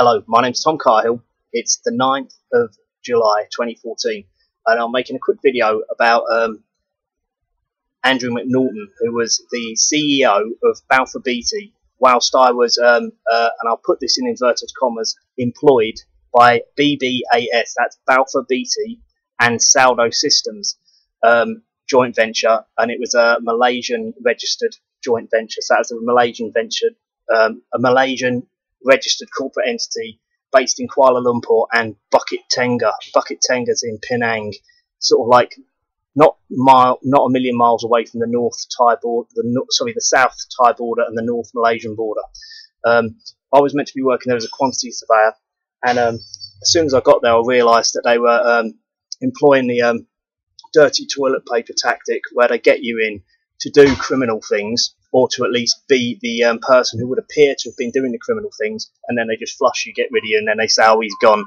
Hello, my name's Tom Carhill. It's the 9th of July 2014 and I'm making a quick video about Andrew McNaughton, who was the CEO of Balfour Beatty whilst I was, and I'll put this in inverted commas, employed by BBAS, that's Balfour Beatty and Ansaldo Systems joint venture, and it was a Malaysian registered joint venture, so that's a Malaysian venture, a Malaysian registered corporate entity based in Kuala Lumpur and Bukit Tengah. Bukit Tengah's in Penang, sort of like not a million miles away from the North Thai border, the South Thai border and the North Malaysian border. I was meant to be working there as a quantity surveyor, and as soon as I got there, I realised that they were employing the dirty toilet paper tactic, where they get you in to do criminal things, or to at least be the person who would appear to have been doing the criminal things, and then they just flush you, get rid of you, and then they say, oh, he's gone.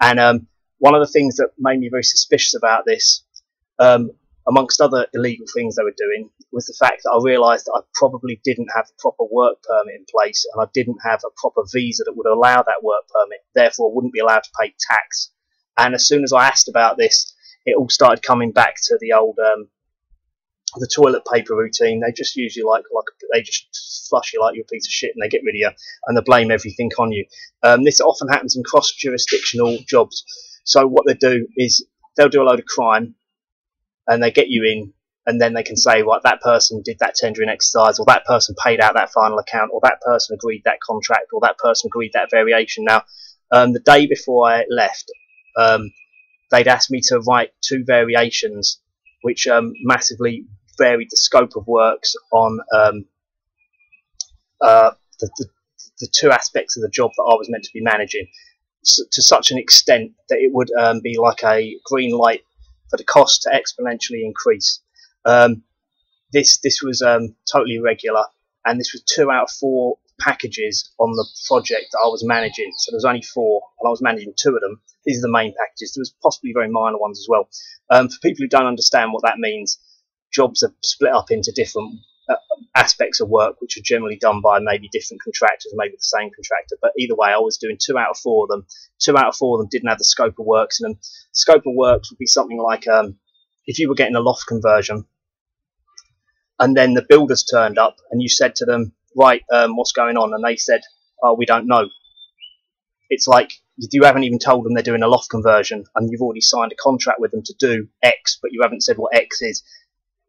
And one of the things that made me very suspicious about this, amongst other illegal things they were doing, was the fact that I realised that I probably didn't have a proper work permit in place, and I didn't have a proper visa that would allow that work permit, therefore wouldn't be allowed to pay tax. And as soon as I asked about this, it all started coming back to the old the toilet paper routine. They just use you like they just flush you like you're a piece of shit, and they get rid of you, and they blame everything on you. This often happens in cross-jurisdictional jobs. So what they do is they'll do a load of crime, and they get you in, and then they can say, right, that person did that tendering exercise, or that person paid out that final account, or that person agreed that contract, or that person agreed that variation. Now, the day before I left, they'd asked me to write 2 variations, which massively varied the scope of works on the 2 aspects of the job that I was meant to be managing, to such an extent that it would be like a green light for the cost to exponentially increase. This was totally irregular, and this was 2 out of 4 packages on the project that I was managing. So there was only 4, and I was managing 2 of them. These are the main packages. There was possibly very minor ones as well. For people who don't understand what that means, jobs are split up into different aspects of work, which are generally done by maybe different contractors, maybe the same contractor. But either way, I was doing 2 out of 4 of them. 2 out of 4 of them didn't have the scope of works in them. Scope of works would be something like if you were getting a loft conversion, and then the builders turned up, and you said to them, right, what's going on? And they said, oh, we don't know. It's like you haven't even told them they're doing a loft conversion, and you've already signed a contract with them to do X, but you haven't said what X is.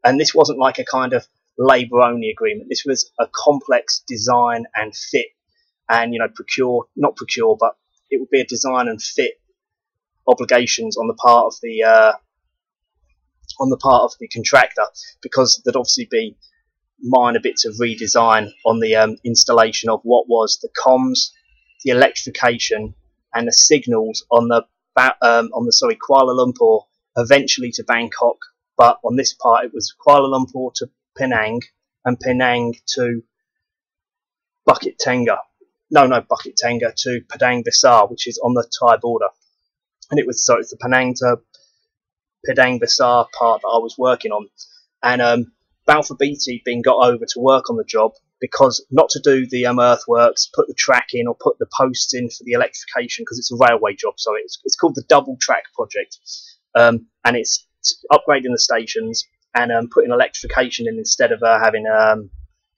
And this wasn't like a kind of labour-only agreement. This was a complex design and fit, and not procure, but it would be a design and fit obligations on the part of the contractor, because there'd obviously be minor bits of redesign on the installation of what was the comms, the electrification, and the signals on the Kuala Lumpur, eventually to Bangkok. But on this part, it was Kuala Lumpur to Penang, and Penang to Bukit Tengah. No, Bukit Tengah to Pedang Bassar, which is on the Thai border. And it's the Penang to Pedang Bassar part that I was working on. And Balfour Beatty being got over to work on the job, because not to do the earthworks, put the track in, or put the posts in for the electrification, because it's a railway job. So it's called the double track project, and it's upgrading the stations and putting electrification in instead of having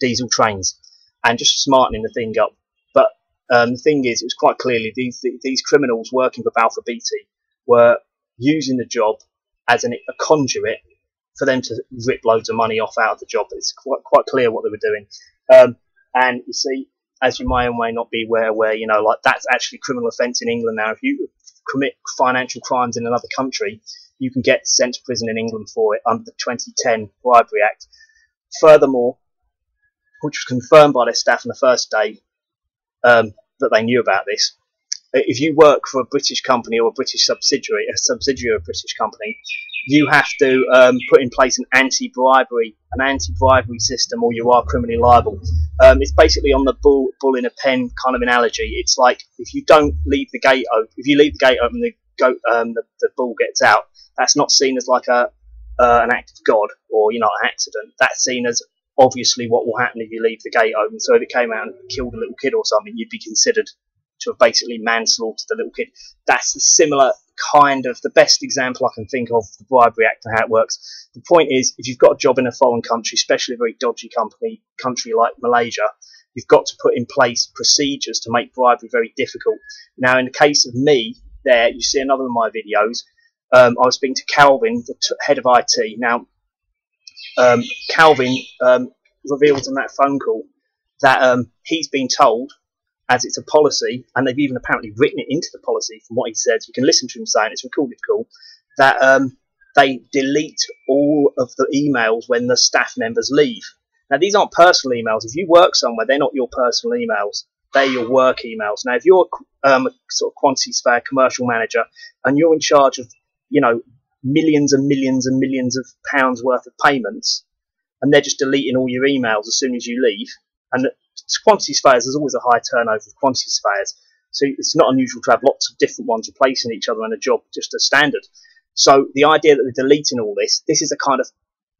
diesel trains, and just smartening the thing up. But the thing is, it was quite clearly these criminals working for Balfour Beatty were using the job as a conduit for them to rip loads of money off out of the job. It's quite clear what they were doing. And you see, as you may or may not be aware, like that's actually a criminal offence in England now. If you commit financial crimes in another country, you can get sent to prison in England for it under the 2010 Bribery Act. Furthermore, which was confirmed by their staff on the first day that they knew about this, if you work for a British company or a British subsidiary of a British company, you have to put in place an anti-bribery system, or you are criminally liable. It's basically on the bull in a pen kind of analogy. It's like if you don't leave the gate open, if you leave the gate open, the bull gets out. That's not seen as like an act of God, or an accident. That's seen as obviously what will happen if you leave the gate open. So if it came out and killed a little kid or something, you'd be considered to have basically manslaughtered the little kid. That's the similar kind of, the best example I can think of the Bribery Act and how it works. The point is, if you've got a job in a foreign country, especially a very dodgy country like Malaysia, you've got to put in place procedures to make bribery very difficult. Now, in the case of me, there, you see another of my videos, I was speaking to Calvin, the head of IT. Now, Calvin revealed on that phone call that he's been told, as it's a policy, and they've even apparently written it into the policy from what he says, you can listen to him saying it's recorded call, that they delete all of the emails when the staff members leave. Now, these aren't personal emails. If you work somewhere, they're not your personal emails. They're your work emails. Now, if you're a sort of quantity surveyor, commercial manager, and you're in charge of, you know, millions and millions and millions of pounds worth of payments, and they're just deleting all your emails as soon as you leave, and quantity surveyors, there's always a high turnover of quantity surveyors, so it's not unusual to have lots of different ones replacing each other in a job, just as standard. So the idea that they're deleting all this is a kind of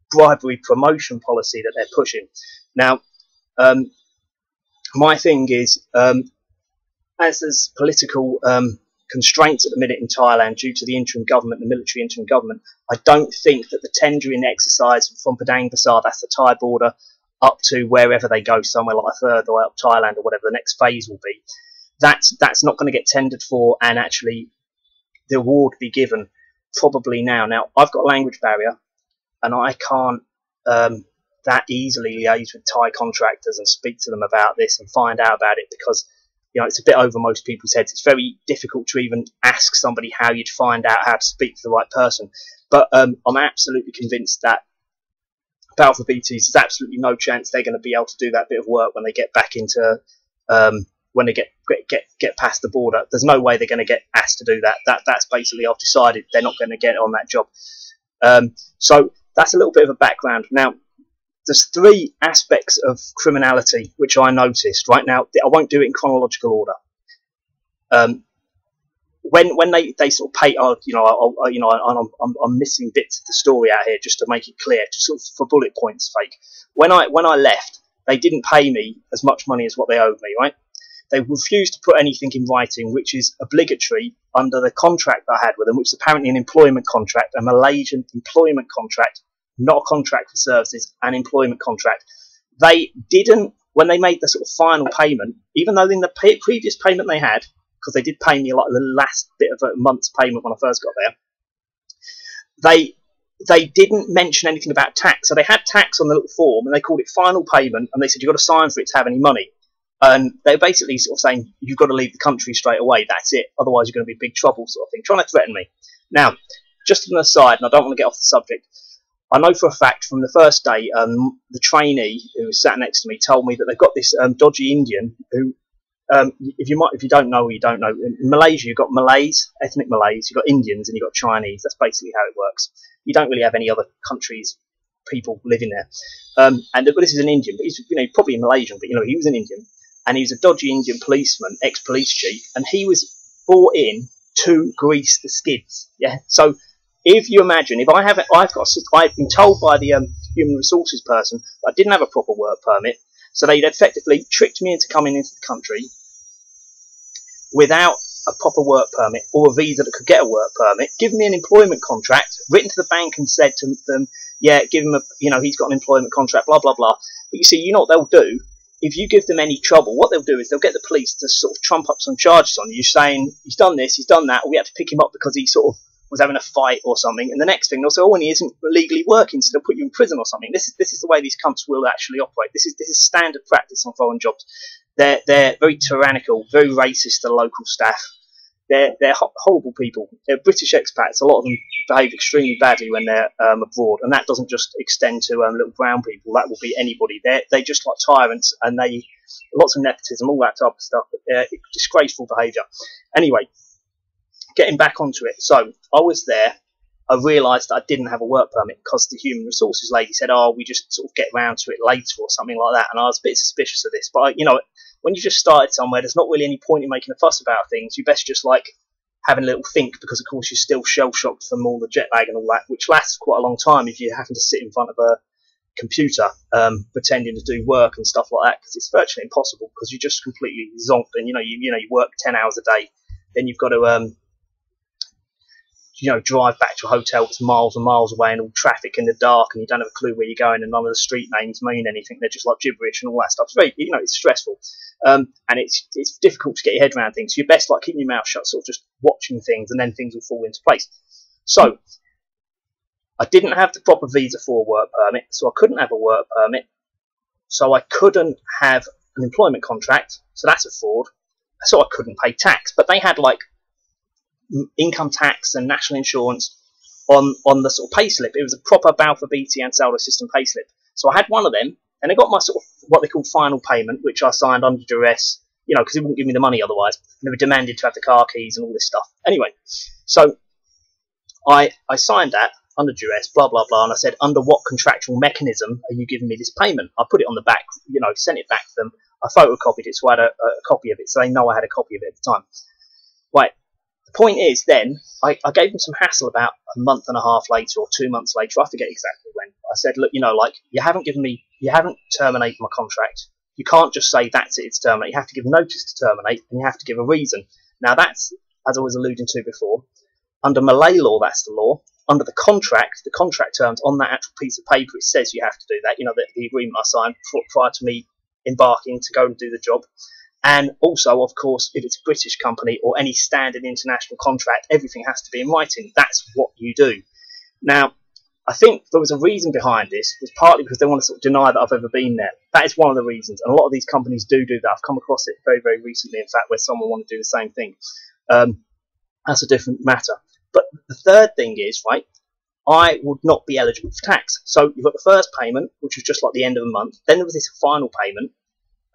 bribery promotion policy that they're pushing. Now, my thing is, as there's political constraints at the minute in Thailand due to the interim government, the military interim government, I don't think that the tendering exercise from Pedang Bassar, that's the Thai border, up to wherever they go, somewhere like a third or up Thailand or whatever the next phase will be, that's not going to get tendered for, and actually the award be given probably now. Now, I've got a language barrier, and I can't that easily liaise with Thai contractors and speak to them about this and find out about it, because, you know, it's a bit over most people's heads. It's very difficult to even ask somebody how you'd find out how to speak to the right person. But I'm absolutely convinced that Balfour Beatty, there's absolutely no chance they're going to be able to do that bit of work when they get back into when they get past the border. There's no way they're going to get asked to do that. That's basically, I've decided they're not going to get on that job. So that's a little bit of a background. Now, there's three aspects of criminality which I noticed. Right now, I won't do it in chronological order. When they sort of pay, I'm missing bits of the story out here just to make it clear, just sort of for bullet points' sake. When I left, they didn't pay me as much money as what they owed me, right? They refused to put anything in writing, which is obligatory under the contract that I had with them, which is apparently an employment contract, a Malaysian employment contract, not a contract for services, an employment contract. They didn't, when they made the sort of final payment, even though in the previous payment they had, because they did pay me like the last bit of a month's payment when I first got there, they didn't mention anything about tax. So they had tax on the little form, and they called it final payment, and they said you've got to sign for it to have any money. And they're basically sort of saying you've got to leave the country straight away, that's it, otherwise you're going to be in big trouble, sort of thing, trying to threaten me. Now, just an aside, and I don't want to get off the subject, I know for a fact from the first day, the trainee who was sat next to me told me that they've got this dodgy Indian who, if you don't know, you don't know. In Malaysia, you've got Malays, ethnic Malays, you've got Indians, and you've got Chinese. That's basically how it works. You don't really have any other countries, people living there. But this is an Indian, but he's, you know, probably Malaysian, but, you know, he was an Indian, and he was a dodgy Indian policeman, ex-police chief, and he was brought in to grease the skids. Yeah. So if you imagine, if I've been told by the human resources person that I didn't have a proper work permit, so they'd effectively tricked me into coming into the country without a proper work permit or a visa that could get a work permit, given me an employment contract, written to the bank and said to them, yeah, give him a, you know, he's got an employment contract, blah, blah, blah. But you see, you know what they'll do? If you give them any trouble, what they'll do is they'll get the police to sort of trump up some charges on you, saying he's done this, he's done that, or we had to pick him up because he sort of was having a fight or something. And the next thing they'll say, oh, and he isn't legally working, so they'll put you in prison or something. This is the way these cunts will actually operate. This is standard practice on foreign jobs. They're very tyrannical, very racist to local staff. They're horrible people. They're British expats. A lot of them behave extremely badly when they're abroad, and that doesn't just extend to little brown people. That will be anybody. They're just like tyrants, and lots of nepotism, all that type of stuff. Disgraceful behaviour. Anyway, getting back onto it. So I was there. I realised that I didn't have a work permit because the human resources lady said, "Oh, we just sort of get round to it later" or something like that. And I was a bit suspicious of this, but when you just started somewhere, there's not really any point in making a fuss about things. You best just like having a little think, because of course you're still shell shocked from all the jet lag and all that, which lasts quite a long time if you're having to sit in front of a computer, pretending to do work and stuff like that, because it's virtually impossible, because you're just completely zonked, and you work 10 hours a day, then you've got to drive back to a hotel that's miles and miles away, and all traffic in the dark, and you don't have a clue where you're going, and none of the street names mean anything. They're just like gibberish and all that stuff. It's very, it's stressful, and it's difficult to get your head around things. So you're best like keeping your mouth shut, sort of just watching things, and then things will fall into place. So I didn't have the proper visa for a work permit, so I couldn't have a work permit, so I couldn't have an employment contract, so that's a fraud. So I couldn't pay tax, but they had like income tax and national insurance on the sort of payslip. It was a proper Balfour Beatty Ansaldo system payslip. So I had one of them, and I got my sort of what they call final payment, which I signed under duress, because it wouldn't give me the money otherwise. And they were demanded to have the car keys and all this stuff. Anyway, so I signed that under duress, blah blah blah, and I said, under what contractual mechanism are you giving me this payment? I put it on the back, sent it back to them. I photocopied it, so I had a copy of it, so they know I had a copy of it at the time. Right. The point is, then, I gave them some hassle about a month and a half later or 2 months later, I forget exactly when. I said, look, you haven't terminated my contract. You can't just say that's it, it's terminated. You have to give notice to terminate, and you have to give a reason. Now that's, as I was alluding to before, under Malay law, that's the law. Under the contract terms on that actual piece of paper, it says you have to do that. The agreement I signed prior to me embarking to go and do the job. And also, of course, if it's a British company or any standard international contract, everything has to be in writing. That's what you do. Now, I think there was a reason behind this. It was partly because they want to sort of deny that I've ever been there. That is one of the reasons. And a lot of these companies do that. I've come across it very, very recently, in fact, where someone wanted to do the same thing. That's a different matter. But the third thing is, right, I would not be eligible for tax. So you've got the first payment, which was just like the end of the month. Then there was this final payment,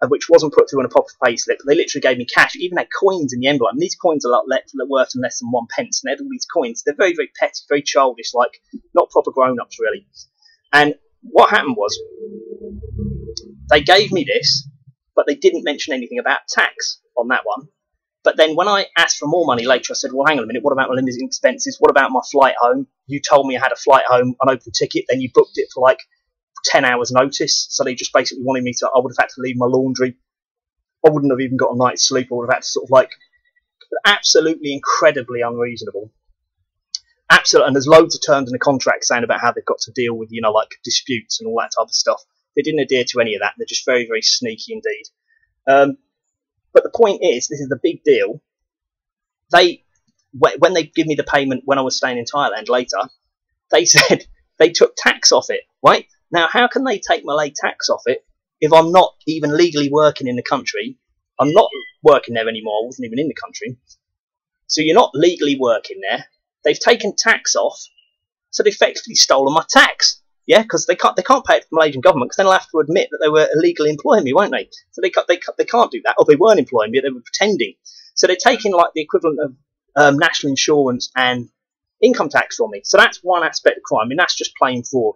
which wasn't put through on a proper pay slip. They literally gave me cash. It even had coins in the envelope. And these coins are worth less than 1 pence. And they had all these coins. They're very, very petty, very childish, like not proper grown-ups, really. And what happened was, they gave me this, but they didn't mention anything about tax on that one. But then when I asked for more money later, I said, well, hang on a minute, what about my limousine expenses? What about my flight home? You told me I had a flight home, an open ticket, then you booked it for like 10 hours notice. So they just basically wanted me to, I would have had to leave my laundry. I wouldn't have even got a night's sleep. I would have had to sort of like, absolutely incredibly unreasonable. Absolutely. And there's loads of terms in the contract saying about how they've got to deal with, like disputes and all that type of stuff. They didn't adhere to any of that. They're just very, very sneaky indeed. But the point is, this is the big deal. When they give me the payment when I was staying in Thailand later, they said they took tax off it, right? Now, how can they take Malay tax off it if I'm not even legally working in the country? I'm not working there anymore. I wasn't even in the country. So you're not legally working there. They've taken tax off, so they've effectively stolen my tax. Yeah, because they can't pay it to the Malaysian government, because then they'll have to admit that they were illegally employing me, won't they? So they can't do that. Or they weren't employing me, they were pretending. So they're taking like the equivalent of national insurance and income tax from me. So that's one aspect of crime. I mean, that's just plain fraud.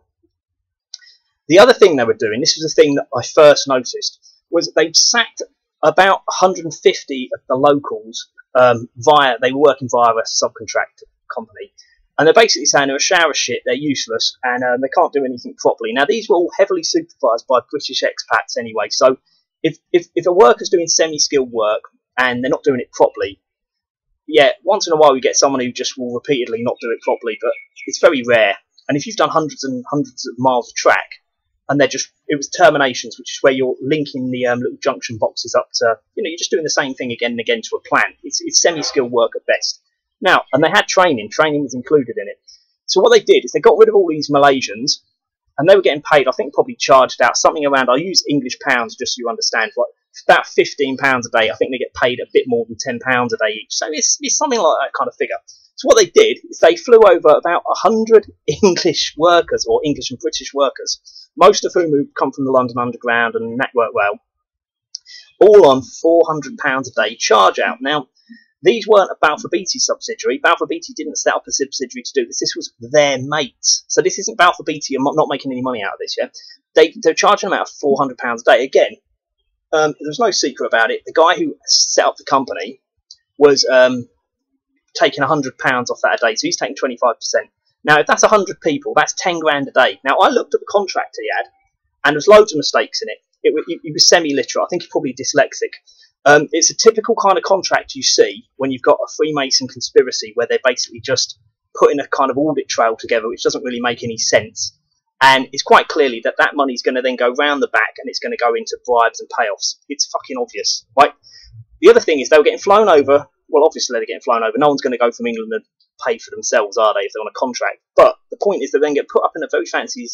The other thing they were doing, this was the thing that I first noticed, was they'd sacked about 150 of the locals they were working via a subcontract company. And they're basically saying they're a shower of shit, they're useless, and they can't do anything properly. Now, these were all heavily supervised by British expats anyway. So if a worker's doing semi-skilled work and they're not doing it properly, yeah, once in a while you get someone who just will repeatedly not do it properly, but it's very rare. And if you've done hundreds and hundreds of miles of track, and it was terminations, which is where you're linking the little junction boxes up to, you're just doing the same thing again and again to a plant. It's semi-skilled work at best. Now, and they had training was included in it. So what they did is they got rid of all these Malaysians, and they were getting paid, I think probably charged out something around, I'll use English pounds just so you understand, like about £15 a day. I think they get paid a bit more than £10 a day each. So it's something like that kind of figure. So what they did is they flew over about 100 English workers, or English and British workers, most of whom have come from the London Underground and Network Rail, all on £400 a day charge out. Now, these weren't a Balfour Beatty subsidiary. Balfour Beatty didn't set up a subsidiary to do this. This was their mates. So this isn't Balfour Beatty. I'm not making any money out of this, yeah? They're charging them out £400 a day. Again, there's no secret about it. The guy who set up the company was taking £100 off that a day. So he's taking 25%. Now, if that's 100 people, that's 10 grand a day. Now, I looked at the contract he had, and there's loads of mistakes in it. He was semi-literate. I think he's probably dyslexic. It's a typical kind of contract you see when you've got a Freemason conspiracy where they're basically just putting a kind of audit trail together, which doesn't really make any sense. And it's quite clearly that that money's going to then go round the back and it's going to go into bribes and payoffs. It's fucking obvious, right? The other thing is they were getting flown over. Well, obviously they're getting flown over. No one's going to go from England and pay for themselves, are they, if they're on a contract? But the point is they then get put up in a very fancy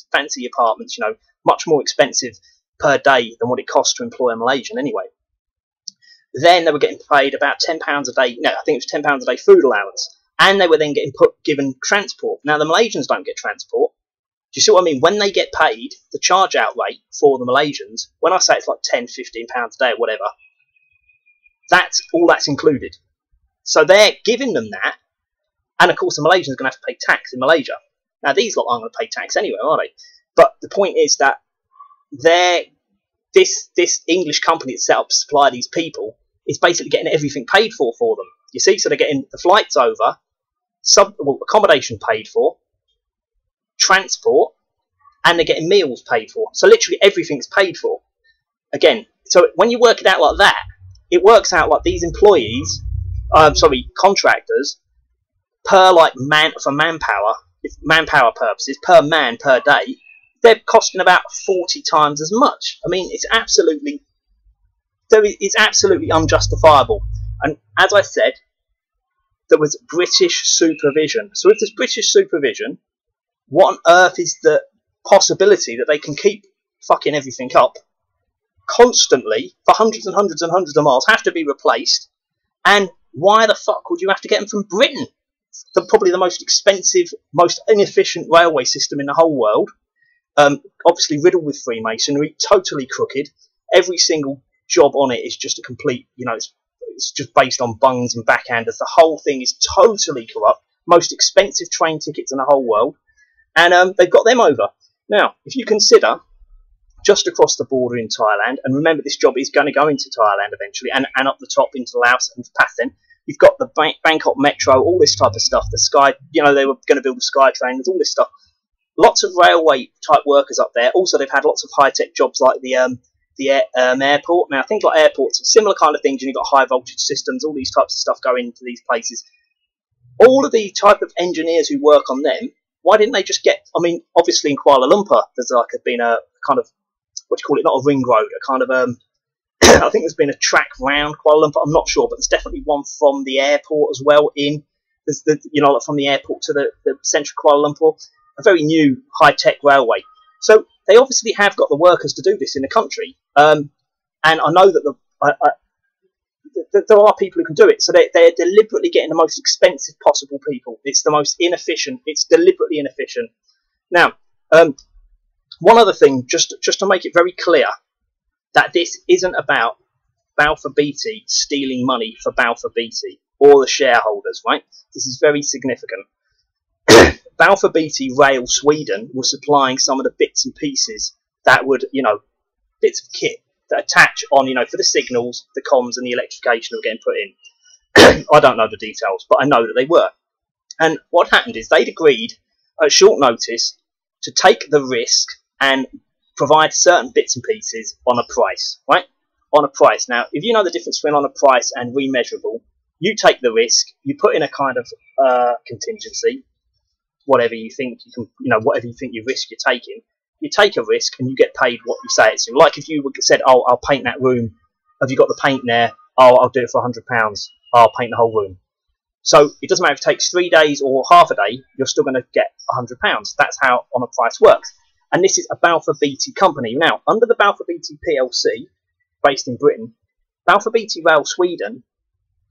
apartments, you know, much more expensive per day than what it costs to employ a Malaysian anyway. Then they were getting paid about £10 a day. No, I think it was £10 a day food allowance. And they were then given transport. Now, the Malaysians don't get transport. Do you see what I mean? When they get paid, the charge out rate for the Malaysians, when I say it's like £10, £15 a day or whatever, that's all that's included. So they're giving them that. And of course, the Malaysians are going to have to pay tax in Malaysia. Now, these lot aren't going to pay tax anyway, are they? But the point is that this English company that's set up to supply these people is basically getting everything paid for them. You see, so they're getting the flights over, accommodation paid for, transport, and they're getting meals paid for. So literally everything's paid for. Again, so when you work it out like that, it works out like these employees, contractors, for manpower purposes, per man per day, they're costing about 40 times as much. I mean, it's absolutely unjustifiable. And as I said, there was British supervision. So if there's British supervision, what on earth is the possibility that they can keep fucking everything up constantly for hundreds and hundreds and hundreds of miles, have to be replaced, and why the fuck would you have to get them from Britain? Probably the most expensive, most inefficient railway system in the whole world, obviously riddled with Freemasonry, totally crooked. Every single job on it is just a complete, you know, it's just based on bungs and backhanders. The whole thing is totally corrupt. Most expensive train tickets in the whole world, and they've got them over. Now, if you consider just across the border in Thailand, and remember this job is going to go into Thailand eventually, and up the top into Laos and Pathan, you've got the Bangkok Metro, all this type of stuff, the Sky, you know, they were going to build a Sky train, there's all this stuff. Lots of railway type workers up there. Also, they've had lots of high-tech jobs like the airport. Now, I think like airports, similar kind of things, and you've got high voltage systems, all these types of stuff going into these places. All of the type of engineers who work on them, why didn't they just get, I mean, obviously in Kuala Lumpur, there's been a kind of, what do you call it, not a ring road, a kind of, I think there's been a track round Kuala Lumpur, I'm not sure, but there's definitely one from the airport as well there's from the airport to the central Kuala Lumpur, a very new high-tech railway. So they obviously have got the workers to do this in the country, and I know that there are people who can do it. So they're deliberately getting the most expensive possible people. It's the most inefficient. It's deliberately inefficient. Now, one other thing, just to make it very clear, that this isn't about Balfour Beatty stealing money for Balfour Beatty or the shareholders, right? This is very significant. Balfour Beatty Rail Sweden was supplying some of the bits and pieces that would, you know, bits of kit that attach on, you know, for the signals, the comms and the electrification that were getting put in. I don't know the details, but I know that they were. And what happened is they'd agreed at short notice to take the risk and provide certain bits and pieces on a price, right? On a price. Now, if you know the difference between on a price and remeasurable, you take the risk, you put in a kind of contingency, whatever you think you can, you know, whatever you think you risk you're taking, you take a risk and you get paid what you say it's. Like if you said, oh, I'll paint that room, have you got the paint there? Oh, I'll do it for £100. I'll paint the whole room. So it doesn't matter if it takes 3 days or half a day, you're still going to get £100. That's how on a price works. And this is a Balfour Beatty company. Now, under the Balfour Beatty PLC, based in Britain, Balfour Beatty Rail Sweden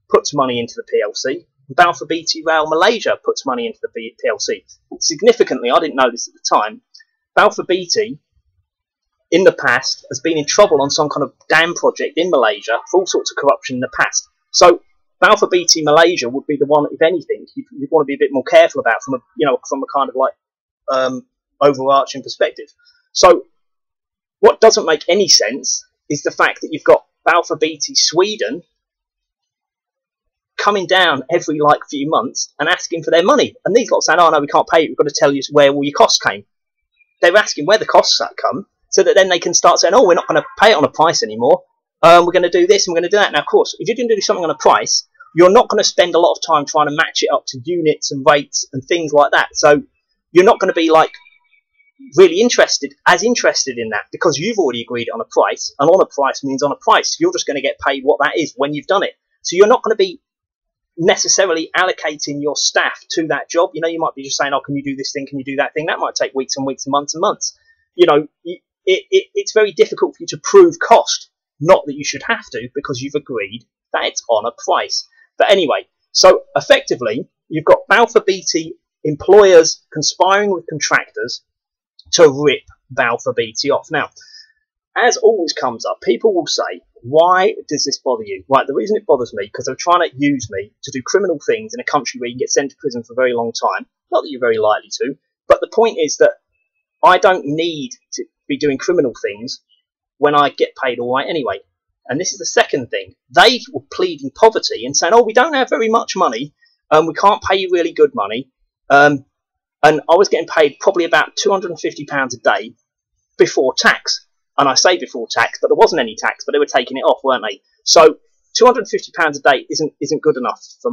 puts money into the PLC. Balfour Beatty Rail Malaysia puts money into the PLC. Significantly, I didn't know this at the time, Balfour Beatty, in the past, has been in trouble on some kind of dam project in Malaysia for all sorts of corruption in the past. So Balfour Beatty Malaysia would be the one, if anything, you'd want to be a bit more careful about from a kind of like overarching perspective. So what doesn't make any sense is the fact that you've got Balfour Beatty Sweden coming down every like few months and asking for their money, and these lot saying, "Oh no, we can't pay you. We've got to tell you where all your costs came." They're asking where the costs come. so that then they can start saying, oh, we're not going to pay it on a price anymore. We're going to do this and we're going to do that. Now, of course, if you're going to do something on a price, you're not going to spend a lot of time trying to match it up to units and rates and things like that. So you're not going to be like really interested in that, because you've already agreed on a price, and on a price means on a price. You're just going to get paid what that is when you've done it. So you're not going to be necessarily allocating your staff to that job. You know, you might be just saying, oh, can you do this thing, can you do that thing? That might take weeks and weeks and months. You know, it's very difficult for you to prove cost. Not that you should have to, because you've agreed that it's on a price. But anyway, so effectively you've got Balfour Beatty employers conspiring with contractors to rip Balfour Beatty off. Now, as always comes up, people will say, why does this bother you? Right, the reason it bothers me, because they're trying to use me to do criminal things in a country where you can get sent to prison for a very long time. Not that you're very likely to, but the point is that I don't need to be doing criminal things when I get paid all right anyway. And this is the second thing. They were pleading poverty and saying, oh, we don't have very much money, we can't pay you really good money. And I was getting paid probably about £250 a day before tax. And I say before tax, but there wasn't any tax, but they were taking it off, weren't they? So £250 a day isn't good enough for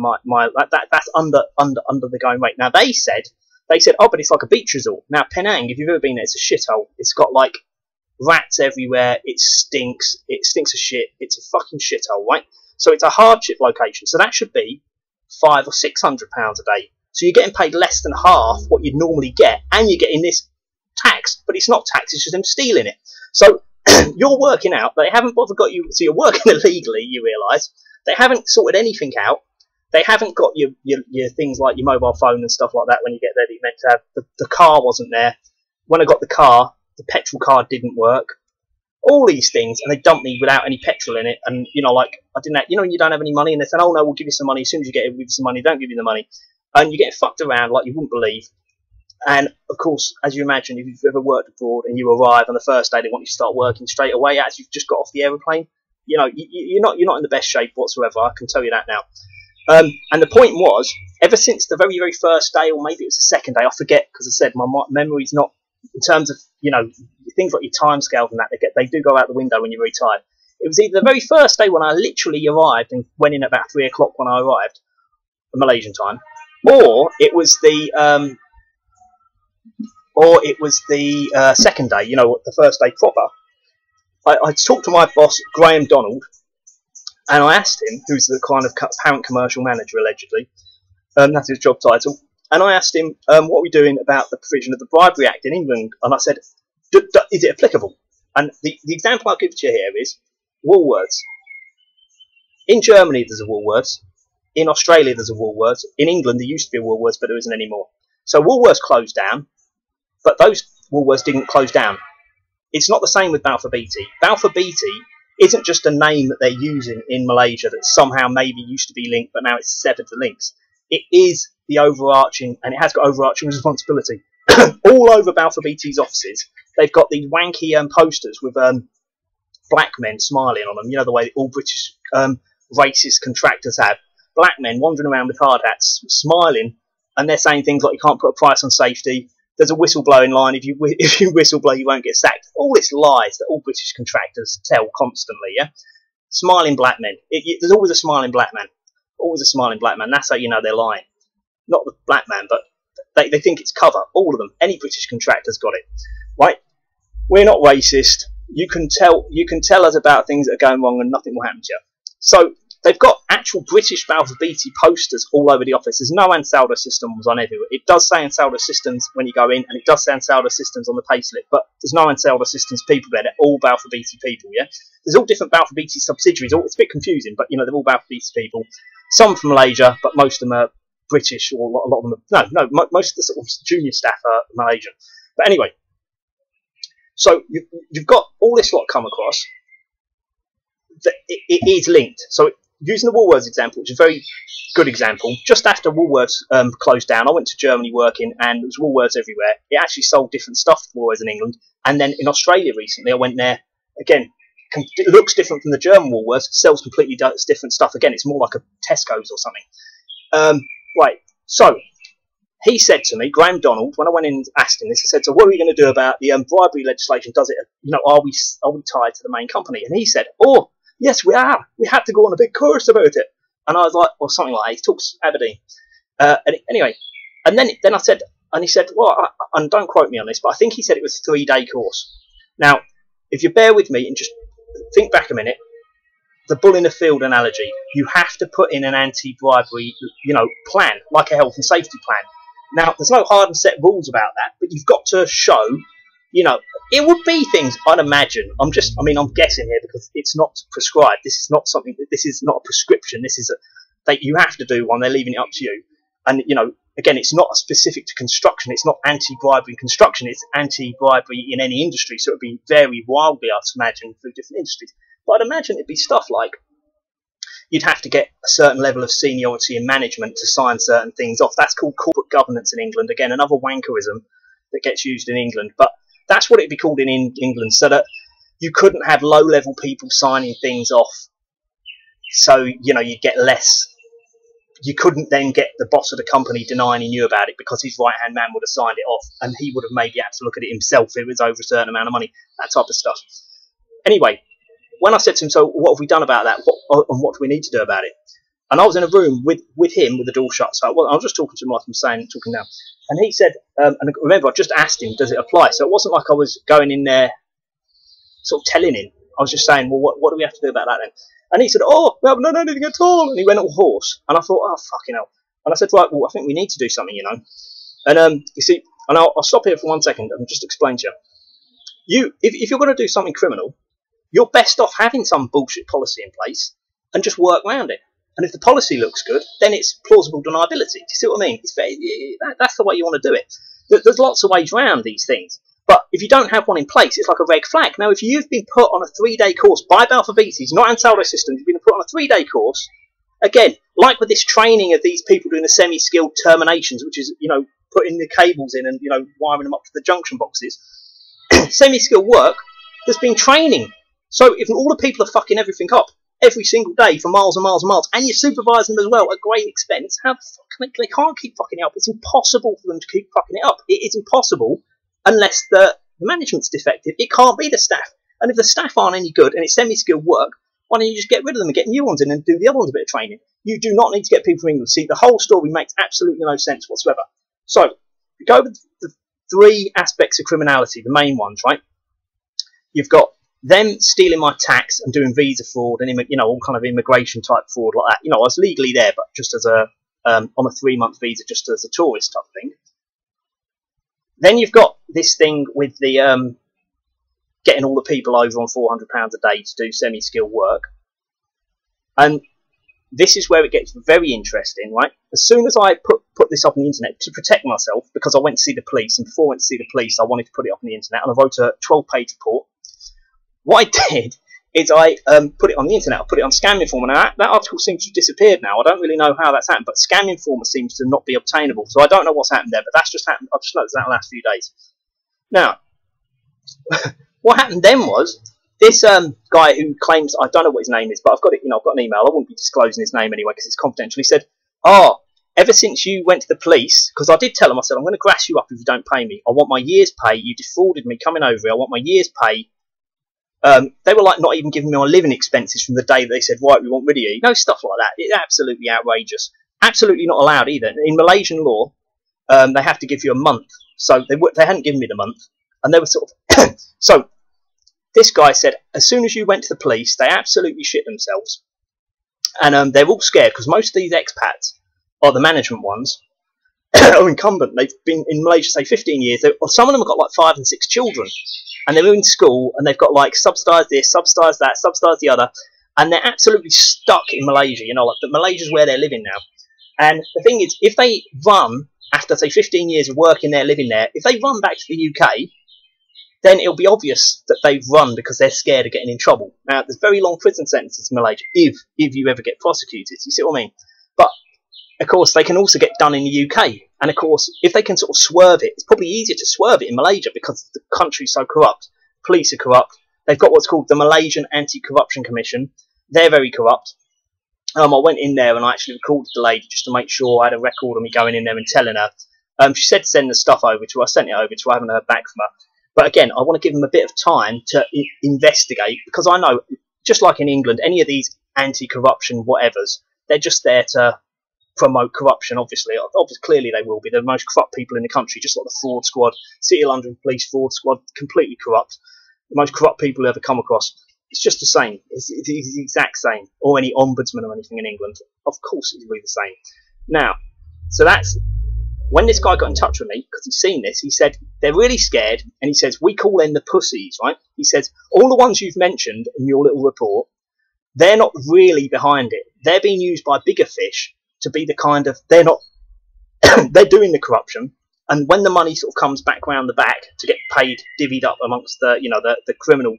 that's under the going rate. Now they said, oh, but it's like a beach resort. Now Penang, if you've ever been there, it's a shithole. It's got like rats everywhere. It stinks of shit. It's a fucking shithole, right? So it's a hardship location. So that should be £500 or £600 a day. So you're getting paid less than half what you'd normally get, and you're getting this tax, but it's not tax, it's just them stealing it. So you're working out, they haven't bothered got you, so you're working illegally, you realise. They haven't sorted anything out. They haven't got your things like your mobile phone and stuff like that when you get there that you meant to have. The car wasn't there. When I got the car, the petrol card didn't work. All these things, and they dumped me without any petrol in it. And, you know, like, I didn't have, you know, when you don't have any money, and they said, oh no, we'll give you some money. As soon as you get it, we'll give you some money. Don't give you the money. And you get fucked around like you wouldn't believe. And, of course, as you imagine, if you've ever worked abroad and you arrive on the first day, they want you to start working straight away as you've just got off the aeroplane. You know, you're not in the best shape whatsoever, I can tell you that now. And the point was, ever since the very, very first day, or maybe it was the second day, I forget, because I said my memory's not, in terms of, you know, things like your timescales and that, they do go out the window when you're very tired. It was either the very first day when I literally arrived and went in at about 3 o'clock when I arrived, Malaysian time, or it was the second day, you know, the first day proper. I talked to my boss, Graham Donald, and I asked him, who's the kind of apparent commercial manager, allegedly, that's his job title, and I asked him, what are we doing about the provision of the Bribery Act in England? And I said, is it applicable? And the example I'll give to you here is Woolworths. In Germany, there's a Woolworths. In Australia, there's a Woolworths. In England, there used to be a Woolworths, but there isn't anymore. So Woolworths closed down, but those Woolworths didn't close down. It's not the same with Balfour Beatty. Balfour Beatty isn't just a name that they're using in Malaysia that somehow maybe used to be linked, but now it's severed the links. It is the overarching, and it has got overarching responsibility. All over Balfour Beatty's offices, they've got these wanky posters with black men smiling on them. You know, the way all British racist contractors have. Black men wandering around with hard hats, smiling, and they're saying things like you can't put a price on safety. There's a whistleblowing line. If you whistleblow, you won't get sacked. All this lies that all British contractors tell constantly. Yeah, smiling black men. There's always a smiling black man. Always a smiling black man. That's how you know they're lying. Not the black man, but they think it's cover. All of them. Any British contractor's got it. Right? We're not racist. You can tell us about things that are going wrong, and nothing will happen to you. So they've got actual British Balfour Beatty posters all over the office. There's no Ansaldo systems on everywhere. It does say Ansaldo systems when you go in, and it does say Ansaldo systems on the payslip, but there's no Ansaldo systems people there. They're all Balfour Beatty people, yeah? There's all different Balfour Beatty subsidiaries. It's a bit confusing, but, you know, they're all Balfour Beatty people. Some from Malaysia, but most of them are British, or a lot of them are... No, most of the sort of junior staff are Malaysian. But anyway, so you've got all this lot come across. It is linked. So using the Woolworths example, which is a very good example, just after Woolworths closed down, I went to Germany working, and there was Woolworths everywhere. It actually sold different stuff to Woolworths in England. And then in Australia recently, I went there, again, it looks different from the German Woolworths, sells completely different stuff. Again, it's more like a Tesco's or something. Right, so he said to me, Graham Donald, when I went in and asked him this, I said, so what are we going to do about the bribery legislation? Does it, are we tied to the main company? And he said, oh, yes, we are. We had to go on a big course about it. And I was like, or something like that. He talks Aberdeen. Anyway, and then I said, and he said, well, and don't quote me on this, but I think he said it was a 3-day course. Now, if you bear with me and just think back a minute, the bull in the field analogy, you have to put in an anti-bribery, plan, like a health and safety plan. Now, there's no hard and set rules about that, but you've got to show, it would be things, I'd imagine. I'm guessing here because it's not prescribed. This is not something, this is not a prescription. This is that you have to do one. They're leaving it up to you. And, again, it's not specific to construction. It's not anti-bribery in construction. It's anti-bribery in any industry. So it would be very wildly, I'd imagine, through different industries. But I'd imagine it'd be stuff like you'd have to get a certain level of seniority in management to sign certain things off. That's called corporate governance in England. Again, another wankerism that gets used in England. But that's what it'd be called in England, so that you couldn't have low-level people signing things off. So, you'd get less. You couldn't then get the boss of the company denying he knew about it because his right-hand man would have signed it off and he would have maybe had to look at it himself if it was over a certain amount of money, that type of stuff. Anyway, when I said to him, so what have we done about that? And what do we need to do about it? And I was in a room with him with the door shut. So I was just talking to him like I'm talking now. And he said, and remember, I just asked him, does it apply? So it wasn't like I was going in there sort of telling him. I was just saying, well, what do we have to do about that then? And he said, oh, well, no, anything at all. And he went all hoarse. And I thought, oh, fucking hell. And I said, right, well, I think we need to do something, And you see, and I'll stop here for 1 second and just explain to you. If you're going to do something criminal, you're best off having some bullshit policy in place and just work around it. And if the policy looks good, then it's plausible deniability. Do you see what I mean? That's the way you want to do it. There's lots of ways around these things. But if you don't have one in place, it's like a red flag. Now, if you've been put on a 3-day course by Balfour Beatty, not Ansaldo systems, you've been put on a 3-day course, again, like with this training of these people doing the semi-skilled terminations, which is, putting the cables in and, wiring them up to the junction boxes, semi-skilled work, there's been training. So if all the people are fucking everything up every single day for miles and miles and miles, and you're supervising them as well at great expense, how the fuck they can't keep fucking it up? It's impossible for them to keep fucking it up. It is impossible unless the management's defective. It can't be the staff. And if the staff aren't any good and it's semi-skilled work, why don't you just get rid of them and get new ones in and do the other ones a bit of training? You do not need to get people from England. See, the whole story makes absolutely no sense whatsoever. So, we go with the 3 aspects of criminality, the main ones, right? You've got them stealing my tax and doing visa fraud and, all kind of immigration type fraud like that. I was legally there, but just as a on a 3-month visa, just as a tourist type thing. Then you've got this thing with the getting all the people over on £400 a day to do semi-skilled work. And this is where it gets very interesting, right? As soon as I put this up on the internet to protect myself, because I went to see the police, and before I went to see the police, I wanted to put it up on the internet, and I wrote a 12-page report. What I did is I put it on the internet. I put it on Scam Informer. Now, that article seems to have disappeared now. I don't really know how that's happened, but Scam Informer seems to not be obtainable. So I don't know what's happened there, but that's just happened. I've just noticed that in the last few days. Now, what happened then was this guy who claims, I don't know what his name is, but I've got it. I've got an email. I wouldn't be disclosing his name anyway because it's confidential. He said, "Oh, ever since you went to the police, because I did tell him, I said, I'm going to grass you up if you don't pay me. I want my year's pay. You defrauded me coming over here. I want my year's pay." They were like not even giving me my living expenses from the day that they said, right, we want rid of you. Stuff like that. It's absolutely outrageous. Absolutely not allowed either. In Malaysian law, they have to give you a month. So they hadn't given me the month. And they were sort of... So this guy said, as soon as you went to the police, they absolutely shit themselves. And they're all scared because most of these expats are the management ones. Are incumbent. They've been in Malaysia, say, 15 years. Some of them have got like 5 and 6 children. And they're in school, and they've got like subsidised this, subsidised that, subsidised the other, and they're absolutely stuck in Malaysia. Like Malaysia's where they're living now. And the thing is, if they run after say 15 years of working there, living there, if they run back to the UK, then it'll be obvious that they've run because they're scared of getting in trouble. Now, there's very long prison sentences in Malaysia if you ever get prosecuted. You see what I mean? But of course, they can also get done in the UK. And of course, if they can sort of swerve it, it's probably easier to swerve it in Malaysia because the country's so corrupt. Police are corrupt. They've got what's called the Malaysian Anti-Corruption Commission. They're very corrupt. I went in there and I actually recorded the lady just to make sure I had a record of me going in there and telling her, She said send the stuff over to her. I sent it over to her. I haven't heard back from her. But again, I want to give them a bit of time to investigate, because I know, just like in England, any of these anti-corruption whatevers, they're just there to promote corruption. Obviously, clearly they will be. They're the most corrupt people in the country, just like the fraud squad, City of London Police fraud squad, completely corrupt. The most corrupt people you ever come across. It's just the same. It's the exact same. Or any ombudsman or anything in England. Of course it will be the same. Now, so that's when this guy got in touch with me, because he's seen this. He said they're really scared, and he says we call them the pussies, right? He says all the ones you've mentioned in your little report, they're not really behind it. They're being used by bigger fish to be the kind of, they're not, they're doing the corruption, and when the money sort of comes back round the back to get paid, divvied up amongst the, you know, the criminal,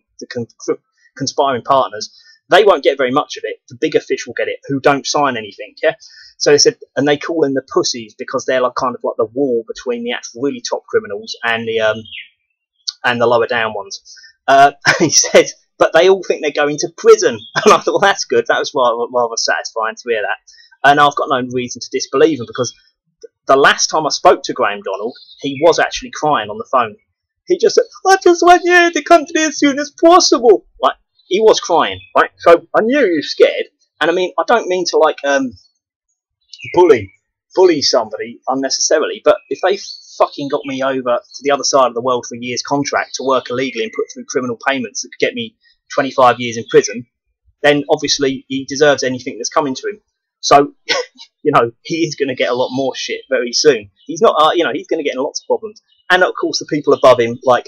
conspiring partners, they won't get very much of it. The bigger fish will get it, who don't sign anything. Yeah. So they said, and they call them the pussies because they're like kind of like the wall between the actual really top criminals and the lower down ones. He said, but they all think they're going to prison. And I thought, well, that's good. That was rather satisfying to hear that. And I've got no reason to disbelieve him, because the last time I spoke to Graham Donald, he was actually crying on the phone. He just said, I just want you in the country as soon as possible. Like, he was crying, right? So I knew he was scared. And I mean, I don't mean to like bully somebody unnecessarily, but if they fucking got me over to the other side of the world for a year's contract to work illegally and put through criminal payments that could get me 25 years in prison, then obviously he deserves anything that's coming to him. So, you know, he is going to get a lot more shit very soon. He's not, you know, he's going to get in lots of problems. And of course, the people above him, like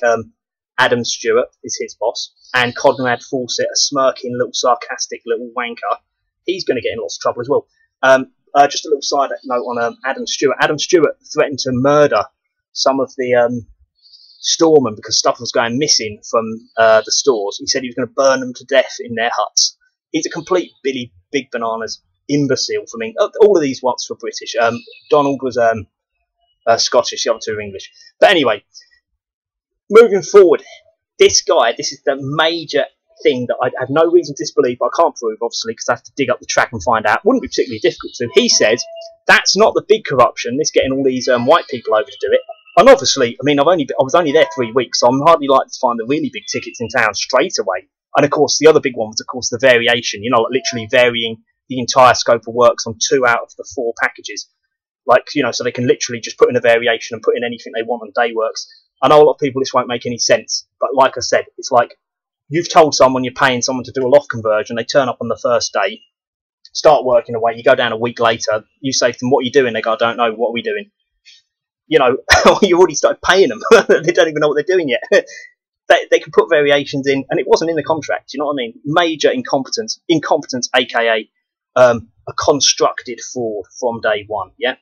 Adam Stewart is his boss, and Conrad Fawcett, a smirking little sarcastic little wanker, he's going to get in lots of trouble as well. Just a little side note on Adam Stewart. Adam Stewart threatened to murder some of the storemen because stuff was going missing from the stores. He said he was going to burn them to death in their huts. He's a complete Billy Big Bananas imbecile for me. All of these ones were British. Donald was Scottish, the other two are English. But anyway, moving forward, this guy, this is the major thing that I have no reason to disbelieve, but I can't prove, obviously, because I have to dig up the track and find out. Wouldn't be particularly difficult to. He says that's not the big corruption, this getting all these white people over to do it. And obviously, I mean, I was only there 3 weeks, so I'm hardly likely to find the really big tickets in town straight away. And of course, the other big one was, of course, the variation, you know, like literally varying the entire scope of works on 2 out of the 4 packages. Like, you know, so they can literally just put in a variation and put in anything they want on day works. I know a lot of people, this won't make any sense, but like I said, it's like you've told someone you're paying someone to do a loft conversion, they turn up on the first day, start working away, you go down a week later, you say to them, what are you doing? They go, I don't know, what are we doing? You know, you already started paying them. They don't even know what they're doing yet. They can put variations in, and it wasn't in the contract, you know what I mean? Major incompetence, aka a constructed fraud from day one, yeah?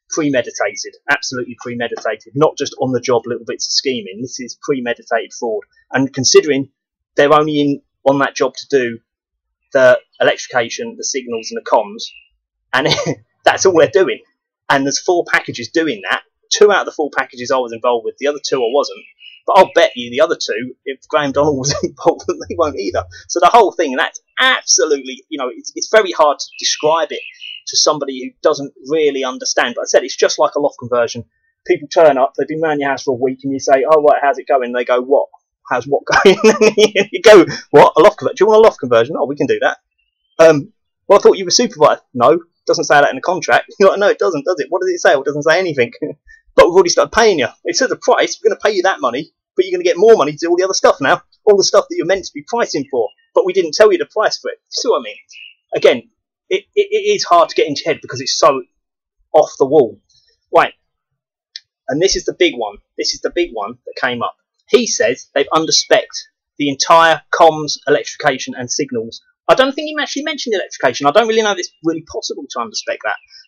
Premeditated, absolutely premeditated, not just on the job little bits of scheming. This is premeditated fraud. And considering they're only on that job to do the electrification, the signals and the comms, and that's all they're doing. And there's 4 packages doing that. 2 out of the 4 packages I was involved with, the other 2 I wasn't. But I'll bet you the other 2, if Graham Donald was involved, they won't either. So the whole thing, and that's absolutely, you know, it's very hard to describe it to somebody who doesn't really understand. But I said, it's just like a loft conversion. People turn up, they've been around your house for a week, and you say, oh, right, how's it going? And they go, what? How's what going? You go, what? A loft conversion? Do you want a loft conversion? Oh, we can do that. Well, I thought you were supervisor. No, doesn't say that in the contract. You're like, no, it doesn't, does it? What does it say? Well, it doesn't say anything. But we've already started paying you. It says the price, we're going to pay you that money, but you're going to get more money to do all the other stuff now. All the stuff that you're meant to be pricing for. But we didn't tell you the price for it. You see what I mean? Again, it is hard to get into your head because it's so off the wall. Right. And this is the big one. This is the big one that came up. He says they've underspec the entire comms, electrification and signals. I don't think he actually mentioned electrification. I don't really know if it's really possible to underspec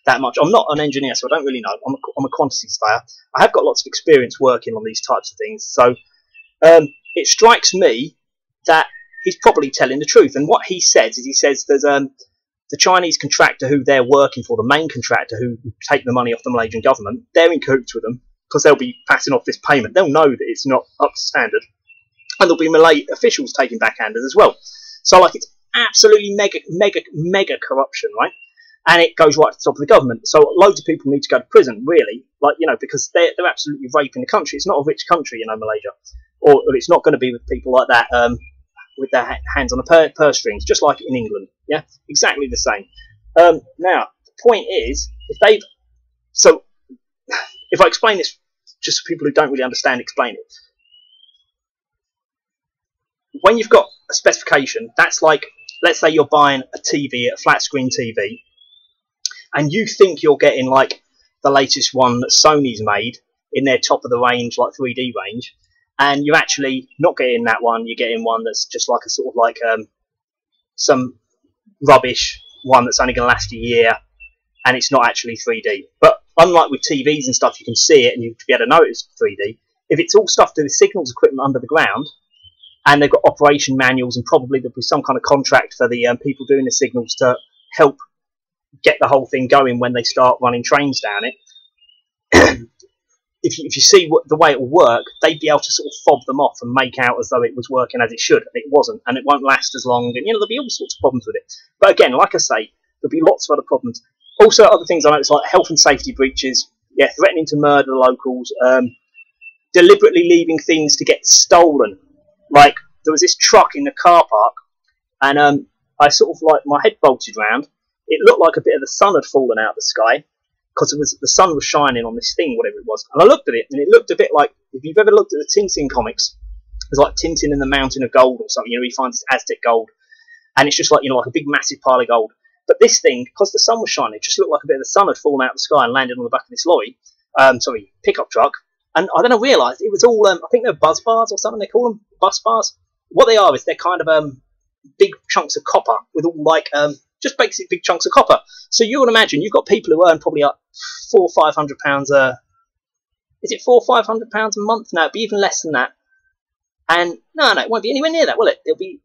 that much. I'm not an engineer, so I don't really know. I'm a quantity surveyor. I have got lots of experience working on these types of things. So it strikes me that he's probably telling the truth. And what he says is he says there's the Chinese contractor who they're working for, the main contractor who take the money off the Malaysian government, they're in cahoots with them because they'll be passing off this payment. They'll know that it's not up to standard. And there'll be Malay officials taking backhanders as well. So, like, it's absolutely mega corruption, right? and it goes right to the top of the government. So loads of people need to go to prison, really, like, you know, because they're absolutely raping the country. It's not a rich country, you know, Malaysia, or it's not going to be with people like that, with their hands on the purse strings, just like in England. Yeah, exactly the same. Now, the point is, so if I explain this, just for people who don't really understand, explain it. When you've got a specification, that's like, let's say you're buying a TV, a flat screen TV, and you think you're getting like the latest one that Sony's made in their top of the range, like 3D range, and you're actually not getting that one. You're getting one that's just like a sort of like some rubbish one that's only going to last a year, and it's not actually 3D. But unlike with TVs and stuff, you can see it and you'll be able to know it's 3D. If it's all stuff to do with signals equipment under the ground, and they've got operation manuals, and probably there'll be some kind of contract for the people doing the signals to help get the whole thing going when they start running trains down it. If you see the way it will work, they'd be able to sort of fob them off and make out as though it was working as it should. It wasn't, and it won't last as long, and, you know, there'll be all sorts of problems with it. But again, like I say, there'll be lots of other problems. Also, other things I noticed, like health and safety breaches, yeah, threatening to murder the locals, deliberately leaving things to get stolen. Like, there was this truck in the car park, and I sort of, like, my head bolted round. It looked like a bit of the sun had fallen out of the sky, because the sun was shining on this thing, whatever it was. And I looked at it, and it looked a bit like, if you've ever looked at the Tintin comics, there's like Tintin and the Mountain of Gold or something, you know, he finds this Aztec gold, and it's just like, you know, like a big massive pile of gold. But this thing, because the sun was shining, it just looked like a bit of the sun had fallen out of the sky and landed on the back of this pickup truck. And I then I realised it was all, I think they're buzz bars or something, they call them, bus bars. What they are is they're kind of big chunks of copper with all like, just basic big chunks of copper. So you would imagine you've got people who earn probably like £400 or £500 is it £400 or £500 a month? No, it'd be even less than that. And no, it won't be anywhere near that, will it? It'll be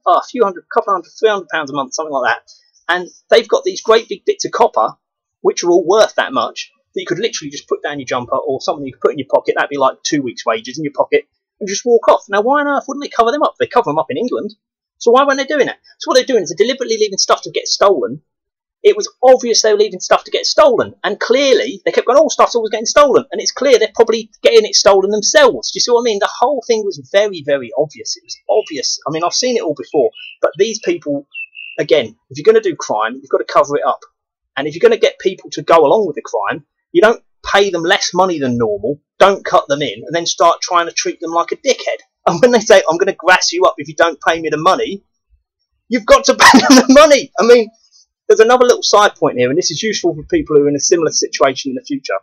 a few hundred, couple hundred, £300 a month, something like that. And they've got these great big bits of copper, which are all worth that much, that you could literally just put down your jumper, or something you could put in your pocket. That'd be like 2 weeks' wages in your pocket, and just walk off. Now, why on earth wouldn't they cover them up? They cover them up in England. So why weren't they doing it? So what they're doing is they're deliberately leaving stuff to get stolen. It was obvious they were leaving stuff to get stolen, and clearly they kept going, oh, stuff's always getting stolen, and it's clear they're probably getting it stolen themselves. Do you see what I mean? The whole thing was very, very obvious. It was obvious. I mean, I've seen it all before, but these people, again, if you're going to do crime, you've got to cover it up. And if you're going to get people to go along with the crime, you don't pay them less money than normal, don't cut them in, and then start trying to treat them like a dickhead. And when they say, I'm going to grass you up if you don't pay me the money, you've got to pay them the money. I mean, there's another little side point here, and this is useful for people who are in a similar situation in the future.